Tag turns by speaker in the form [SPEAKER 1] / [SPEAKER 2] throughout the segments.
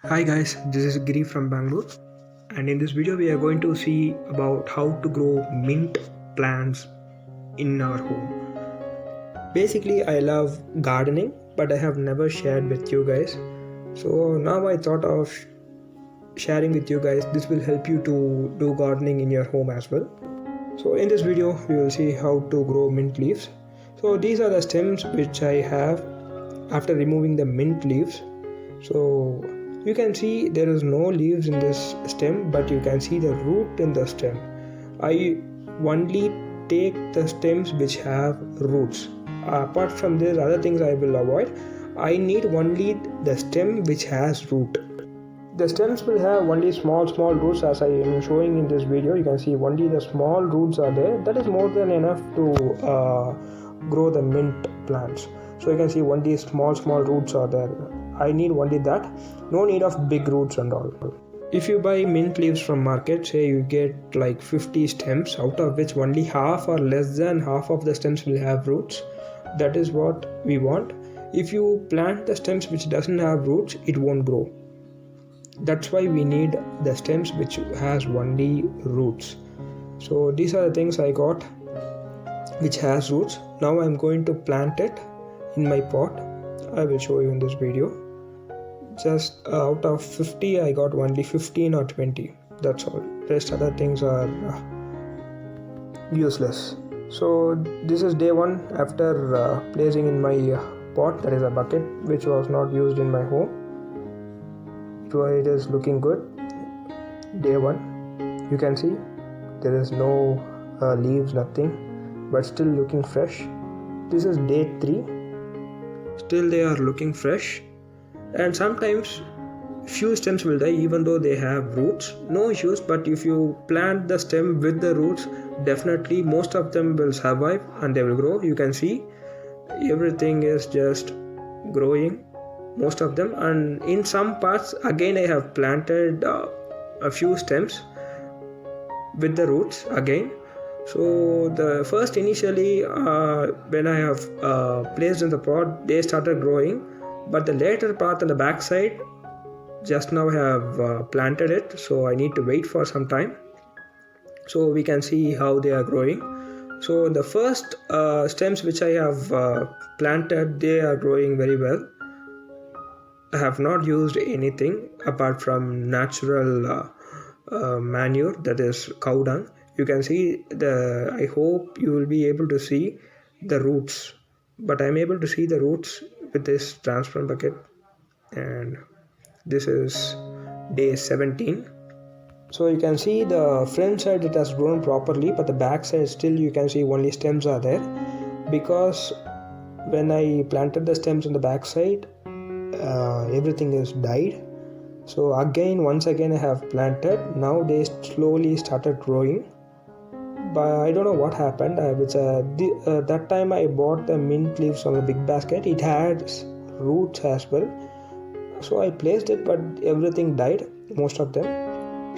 [SPEAKER 1] Hi guys, this is Giri from Bangalore, and in this video we are going to see about how to grow mint plants in our home. Basically, I love gardening, but I have never shared with you guys. So now I thought of sharing with you guys. This will help you to do gardening in your home as well. So in this video we will see how to grow mint leaves. So these are the stems which I have after removing the mint leaves. So you can see there is no leaves in this stem, but you can see the root in the stem. I only take the stems which have roots. Apart from this, other things I will avoid. I need only the stem which has root. The stems will have only small roots, as I am showing in this video. You can see only the small roots are there. That is more than enough to grow the mint plants. So you can see only small roots are there. I need only that. No need of big roots and all. If you buy mint leaves from market, say you get like 50 stems, out of which only half or less than half of the stems will have roots. That is what we want. If you plant the stems which doesn't have roots, it won't grow. That's why we need the stems which has only roots. So these are the things I got which has roots. Now I'm going to plant it in my pot. I will show you in this video. Just out of 50 I got only 15 or 20. That's all. Rest other things are useless. So this is day 1 after placing in my pot, that is a bucket which was not used in my home. It is looking good. Day 1, you can see there is no leaves, nothing, but still looking fresh. This is day 3. Still they are looking fresh, and sometimes few stems will die even though they have roots. No issues, but if you plant the stem with the roots, definitely most of them will survive and they will grow. You can see everything is just growing, most of them, and in some parts again I have planted a few stems with the roots again. So the first initially when I have placed in the pot, they started growing, but the later part on the back side, just now I have planted it, so I need to wait for some time so we can see how they are growing. So the first stems which I have planted, they are growing very well. I have not used anything apart from natural manure, that is cow dung. You can see I hope you will be able to see the roots, but I'm able to see the roots with this transparent bucket. And this is day 17. So you can see the front side it has grown properly, but the back side still you can see only stems are there, because when I planted the stems on the back side, everything is died. So once again I have planted. Now they slowly started growing, but I don't know what happened. That time I bought the mint leaves on a big basket. It had roots as well, so I placed it, but everything died, most of them.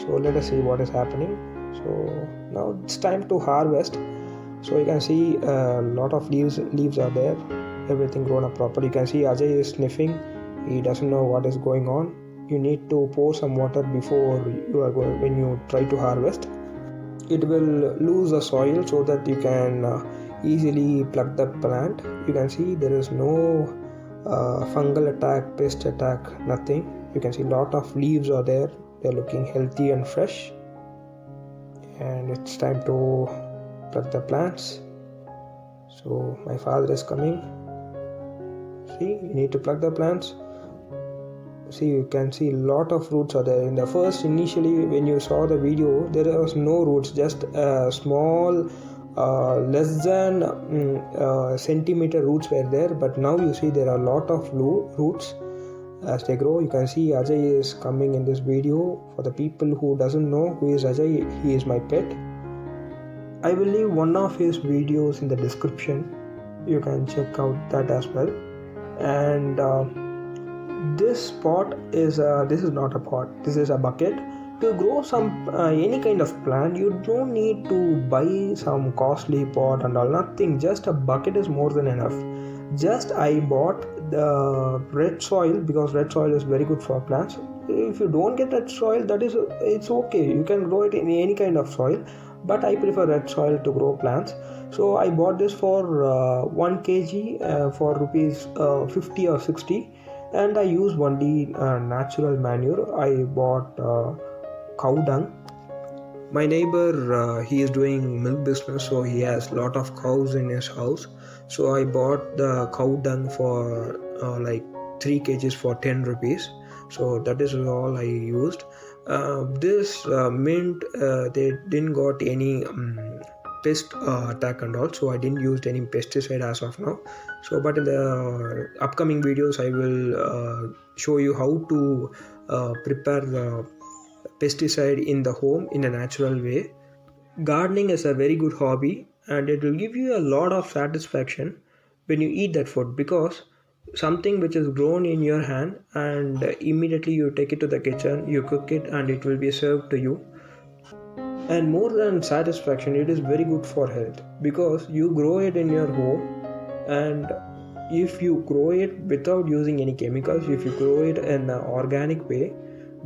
[SPEAKER 1] So let us see what is happening. So now it's time to harvest. So you can see a lot of leaves are there, everything grown up properly. You can see Ajay is sniffing. He doesn't know what is going on. You need to pour some water before when you try to harvest. It will lose the soil so that you can easily pluck the plant. You can see there is no fungal attack, pest attack, nothing. You can see lot of leaves are there. They're looking healthy and fresh, and it's time to pluck the plants. So my father is coming. See, you need to pluck the plants. See, you can see lot of roots are there. In the first initially when you saw the video, there was no roots, just small less than centimeter roots were there, but now you see there are a lot of roots as they grow. You can see Ajay is coming in this video. For the people who doesn't know who is Ajay, he is my pet. I will leave one of his videos in the description. You can check out that as well. And this pot is this is not a pot, this is a bucket. To grow some any kind of plant, you don't need to buy some costly pot and all, nothing. Just a bucket is more than enough. Just I bought the red soil, because red soil is very good for plants. If you don't get red soil, it's okay, you can grow it in any kind of soil, but I prefer red soil to grow plants. So I bought this for 1 kg for rupees 50 or 60, and I use only natural manure. I bought cow dung. My neighbor, he is doing milk business, so he has lot of cows in his house. So I bought the cow dung for like 3 kgs for 10 rupees. So that is all I used. This mint, they didn't got any pest attack and all, so I didn't use any pesticide as of now. So but in the upcoming videos I will show you how to prepare the pesticide in the home in a natural way. Gardening is a very good hobby, and it will give you a lot of satisfaction when you eat that food, because something which is grown in your hand and immediately you take it to the kitchen, you cook it, and it will be served to you. And more than satisfaction, it is very good for health, because you grow it in your home, and if you grow it without using any chemicals, if you grow it in an organic way,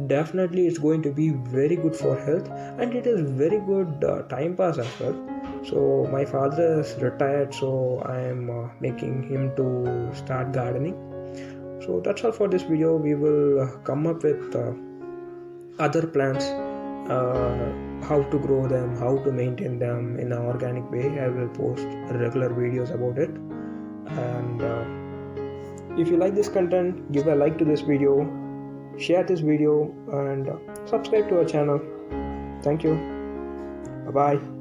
[SPEAKER 1] definitely it's going to be very good for health, and it is very good time pass as well. So my father is retired, so I am making him to start gardening. So that's all for this video. We will come up with other plants, how to grow them, how to maintain them in an organic way. I will post regular videos about it. And if you like this content, give a like to this video, share this video, and subscribe to our channel. Thank you. Bye bye.